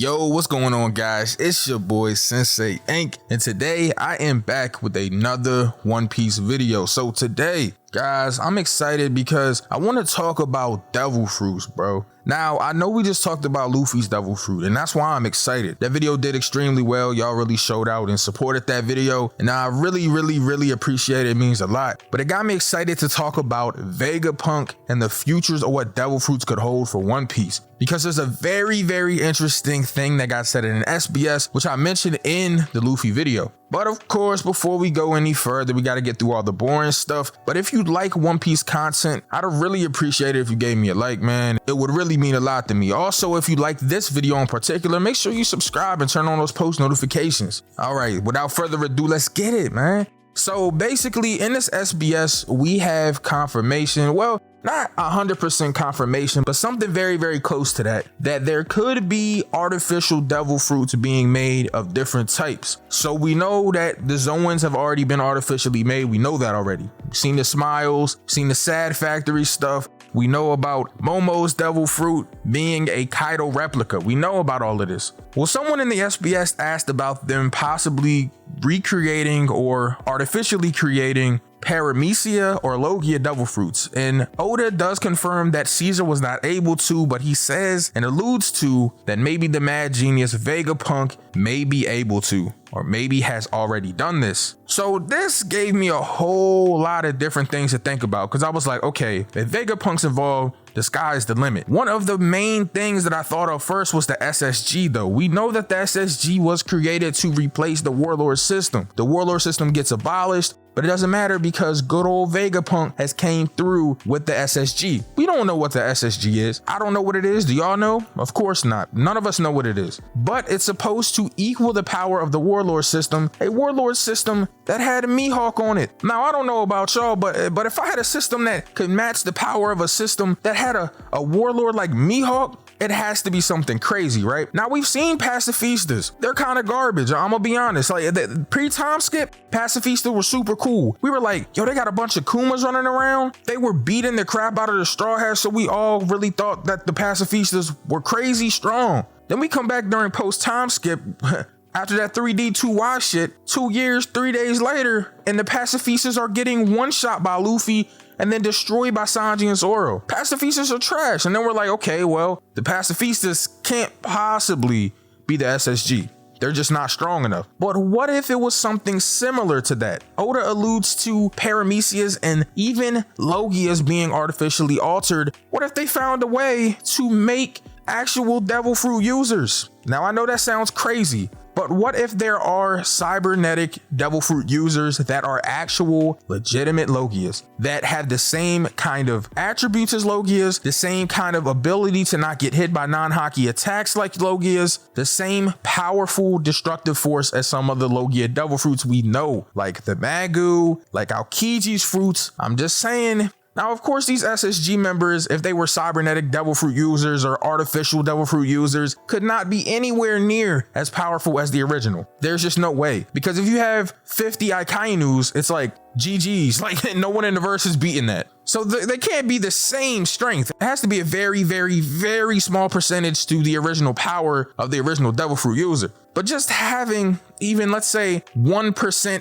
Yo, what's going on, guys? It's your boy Sensei Ink, and today I am back with another One Piece video. So today, guys, I'm excited because I want to talk about devil fruits, bro. Now, I know we just talked about Luffy's devil fruit, and that's why I'm excited. That video did extremely well. Y'all really showed out and supported that video, and I really appreciate it. It means a lot. But it got me excited to talk about Vegapunk and the futures of what devil fruits could hold for One Piece. Because there's a very interesting thing that got said in an SBS, which I mentioned in the Luffy video. But of course, before we go any further, we got to get through all the boring stuff. But if you like One Piece content, I'd really appreciate it if you gave me a like, man. It would really mean a lot to me. Also, if you like this video in particular, make sure you subscribe and turn on those post notifications. All right, without further ado, let's get it, man. So basically, in this SBS, we have confirmation. Well, not 100% confirmation, but something very close to that there could be artificial devil fruits being made of different types. So we know that the Zoans have already been artificially made. We know that already. We've seen the Smiles, seen the Sad Factory stuff. We know about Momo's devil fruit being a Kaido replica. We know about all of this. Well, someone in the SBS asked about them possibly recreating or artificially creating Paramecia or Logia devil fruits, and Oda does confirm that Caesar was not able to, but he says and alludes to that maybe the mad genius Vegapunk may be able to, or maybe has already done this. So this gave me a whole lot of different things to think about, because I was like, okay, if Vegapunk's involved, the sky's the limit. One of the main things that I thought of first was the SSG though. We know that the SSG was created to replace the Warlord system. The Warlord system gets abolished, but it doesn't matter because good old Vegapunk has came through with the SSG. We don't know what the SSG is. I don't know what it is. Do y'all know? Of course not. None of us know what it is. But it's supposed to equal the power of the Warlord system, a Warlord system that had a Mihawk on it. Now, I don't know about y'all, but if I had a system that could match the power of a system that had a Warlord like Mihawk, it has to be something crazy, right? Now, we've seen pacifistas. They're kind of garbage. I'm gonna be honest. Like, the pre-time skip, pacifistas were super cool. We were like, yo, they got a bunch of Kumas running around. They were beating the crap out of the Straw Hats, so we all really thought that the pacifistas were crazy strong. Then we come back during post-time skip, after that 3D2Y shit, 2 years, 3 days later, and the pacifistas are getting one shot by Luffy and then destroyed by Sanji and Zoro. Pacifistas are trash. And then we're like, okay, well, the pacifistas can't possibly be the SSG. They're just not strong enough. But what if it was something similar to that? Oda alludes to Paramecias and even Logias being artificially altered. What if they found a way to make actual devil fruit users? Now, I know that sounds crazy, but what if there are cybernetic devil fruit users that are actual legitimate Logias that have the same kind of attributes as Logias, the same kind of ability to not get hit by non-hockey attacks like Logias, the same powerful destructive force as some of the Logia devil fruits we know, like the Magu, like Aokiji's fruits. I'm just saying. Now, of course, these SSG members, if they were cybernetic devil fruit users or artificial devil fruit users, could not be anywhere near as powerful as the original. There's just no way. Because if you have 50 Akainus, it's like GG's. Like, no one in the verse is beating that. So they can't be the same strength. It has to be a very small percentage to the original power of the original devil fruit user. But just having even, let's say, 1%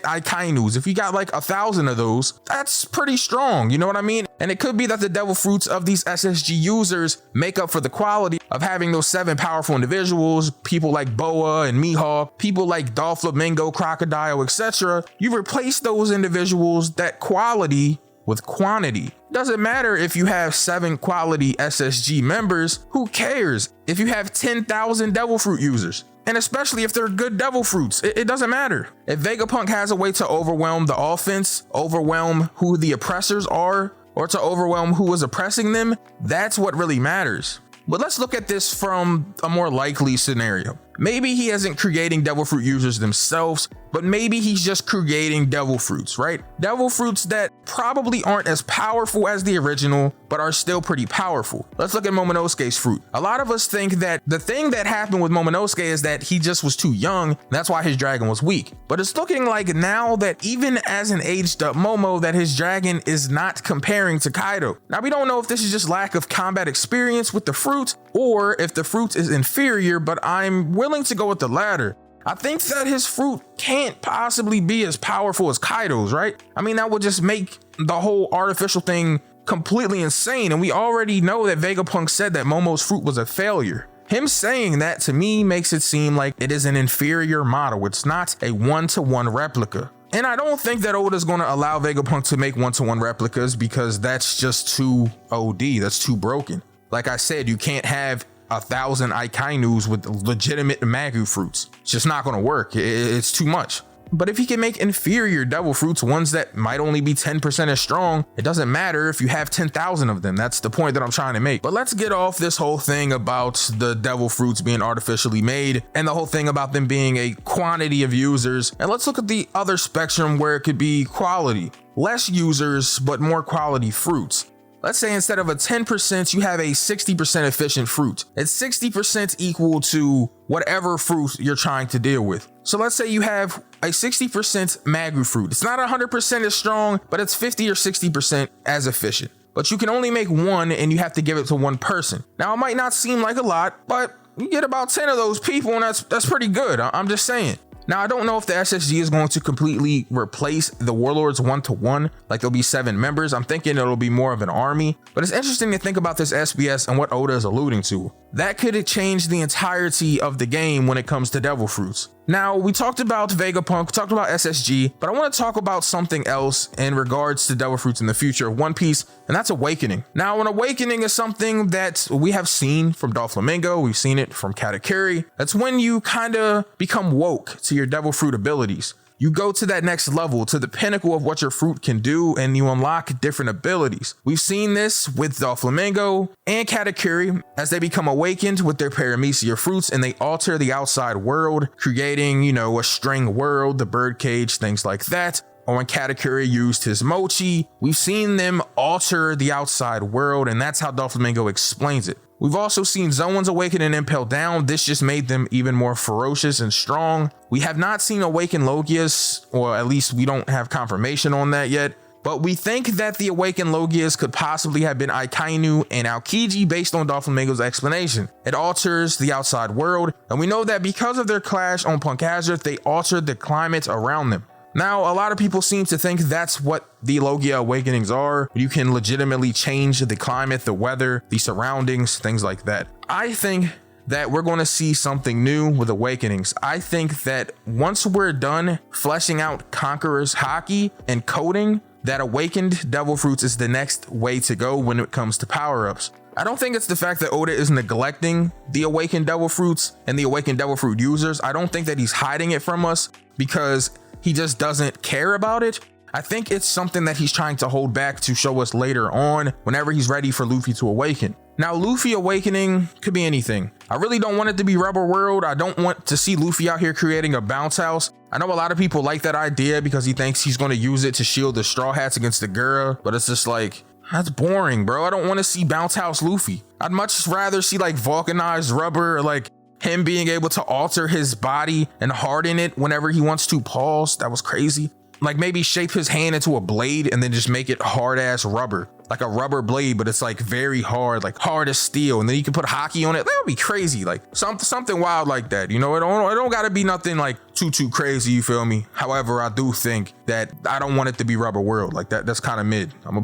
Akainus, if you got like 1,000 of those, that's pretty strong. You know what I mean? And it could be that the devil fruits of these SSG users make up for the quality of having those 7 powerful individuals, people like Boa and Mihawk, people like Doflamingo, Crocodile, etc. You replace those individuals, that quality, with quantity. Doesn't matter if you have 7 quality SSG members. Who cares if you have 10,000 devil fruit users? And especially if they're good devil fruits, it doesn't matter. If Vegapunk has a way to overwhelm the offense, overwhelm who the oppressors are, or to overwhelm who is oppressing them, that's what really matters. But let's look at this from a more likely scenario. Maybe he isn't creating devil fruit users themselves. but maybe he's just creating devil fruits, right? Devil fruits that probably aren't as powerful as the original, but are still pretty powerful. Let's look at Momonosuke's fruit. A lot of us think that the thing that happened with Momonosuke is that he just was too young. That's why his dragon was weak. But it's looking like now that even as an aged up Momo, that his dragon is not comparing to Kaido. Now, we don't know if this is just lack of combat experience with the fruit or if the fruit is inferior, but I'm willing to go with the latter. I think that his fruit can't possibly be as powerful as Kaido's, right? I mean, that would just make the whole artificial thing completely insane. And we already know that Vegapunk said that Momo's fruit was a failure. Him saying that to me makes it seem like it is an inferior model. It's not a one-to-one replica. And I don't think that Oda's going to allow Vegapunk to make one-to-one replicas because that's just too OD. That's too broken. Like I said, you can't have 1,000 Akainus with legitimate Magu fruits. It's just not going to work. It's too much. But if he can make inferior devil fruits, ones that might only be 10% as strong, it doesn't matter if you have 10,000 of them. That's the point that I'm trying to make. But let's get off this whole thing about the devil fruits being artificially made and the whole thing about them being a quantity of users. And let's look at the other spectrum where it could be quality. Less users, but more quality fruits. Let's say instead of a 10%, you have a 60% efficient fruit. It's 60% equal to whatever fruit you're trying to deal with. So let's say you have a 60% Magu fruit. It's not 100% as strong, but it's 50 or 60% as efficient. But you can only make one and you have to give it to one person. Now, it might not seem like a lot, but you get about 10 of those people and that's pretty good. I'm just saying. Now, I don't know if the SSG is going to completely replace the Warlords one-to-one, like there'll be 7 members. I'm thinking it'll be more of an army, but it's interesting to think about this SBS and what Oda is alluding to. That could change the entirety of the game when it comes to devil fruits. Now, we talked about Vegapunk, we talked about SSG, but I want to talk about something else in regards to devil fruits in the future of One Piece, and that's awakening. Now, an awakening is something that we have seen from Doflamingo, we've seen it from Katakuri. That's when you kind of become woke to your devil fruit abilities. You go to that next level, to the pinnacle of what your fruit can do, and you unlock different abilities. We've seen this with Doflamingo and Katakuri as they become awakened with their paramecia fruits and they alter the outside world, creating, a string world, the birdcage, things like that. Or when Katakuri used his mochi, we've seen them alter the outside world, and that's how Doflamingo explains it. We've also seen Zoans awaken and impel down. This just made them even more ferocious and strong. We have not seen awaken Logias, or at least we don't have confirmation on that yet. But we think that the awakened Logias could possibly have been Akainu and Aokiji based on Doflamingo's explanation. It alters the outside world, and we know that because of their clash on Punk Hazard, they altered the climate around them. Now, a lot of people seem to think that's what the Logia awakenings are. You can legitimately change the climate, the weather, the surroundings, things like that. I think that we're going to see something new with awakenings. I think that once we're done fleshing out Conqueror's Haki and coding, that awakened devil fruits is the next way to go when it comes to power-ups. I don't think it's the fact that Oda is neglecting the awakened devil fruits and the awakened devil fruit users. I don't think that he's hiding it from us because he just doesn't care about it. I think it's something that he's trying to hold back to show us later on whenever he's ready for Luffy to awaken. Now, Luffy awakening could be anything. I really don't want it to be Rubber World. I don't want to see Luffy out here creating a bounce house. I know a lot of people like that idea because he thinks he's going to use it to shield the Straw Hats against the Gura, but it's just like, that's boring, bro. I don't want to see bounce house Luffy. I'd much rather see like vulcanized rubber, like him being able to alter his body and harden it whenever he wants to. Pause. That was crazy. Like maybe shape his hand into a blade and then just make it hard ass rubber, like a rubber blade, but it's like very hard, like hard as steel. And then you can put Haki on it. That would be crazy. Like something wild like that. It don't gotta be nothing like too crazy. You feel me? However, I do think that I don't want it to be Rubber World like that. That's kind of mid. I'm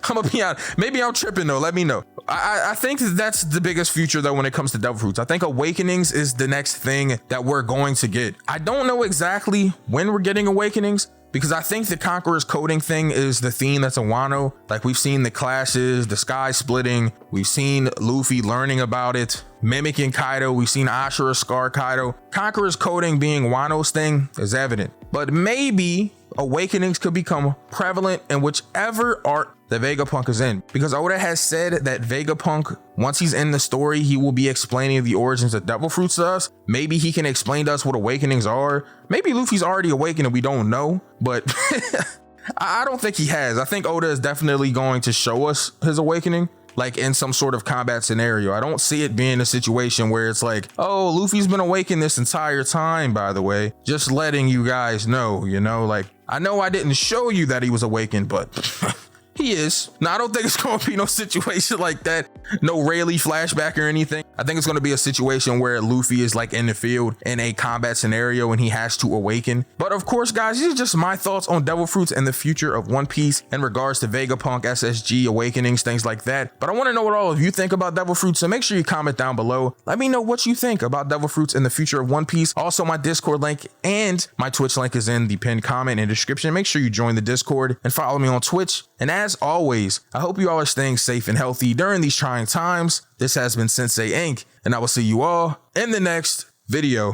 gonna be honest. Maybe I'm tripping though. Let me know. I think that's the biggest future though when it comes to devil fruits. I think awakenings is the next thing that we're going to get. I don't know exactly when we're getting awakenings, because I think the Conqueror's coding thing is the theme that's in Wano. Like we've seen the clashes, the sky splitting. We've seen Luffy learning about it, mimicking Kaido. We've seen Ashura scar Kaido. Conqueror's coding being Wano's thing is evident. But maybe awakenings could become prevalent in whichever arc that Vegapunk is in, because Oda has said that Vegapunk, once he's in the story, he will be explaining the origins of devil fruits to us. Maybe he can explain to us what awakenings are. Maybe Luffy's already awakened and we don't know, but I don't think he has. I think Oda is definitely going to show us his awakening, like in some sort of combat scenario. I don't see it being a situation where it's like, oh, Luffy's been awakened this entire time, by the way, just letting you guys know, you know, like, I know I didn't show you that he was awakened, but he is. Now, I don't think it's going to be no situation like that. No Rayleigh flashback or anything. I think it's going to be a situation where Luffy is like in the field in a combat scenario and he has to awaken. But of course, guys, these are just my thoughts on devil fruits and the future of One Piece in regards to Vegapunk, SSG, awakenings, things like that. But I want to know what all of you think about devil fruits, so make sure you comment down below. Let me know what you think about devil fruits and the future of One Piece. Also, my Discord link and my Twitch link is in the pinned comment and description. Make sure you join the Discord and follow me on Twitch. And as always, I hope you all are staying safe and healthy during these trying times. This has been Sensei Inc., and I will see you all in the next video.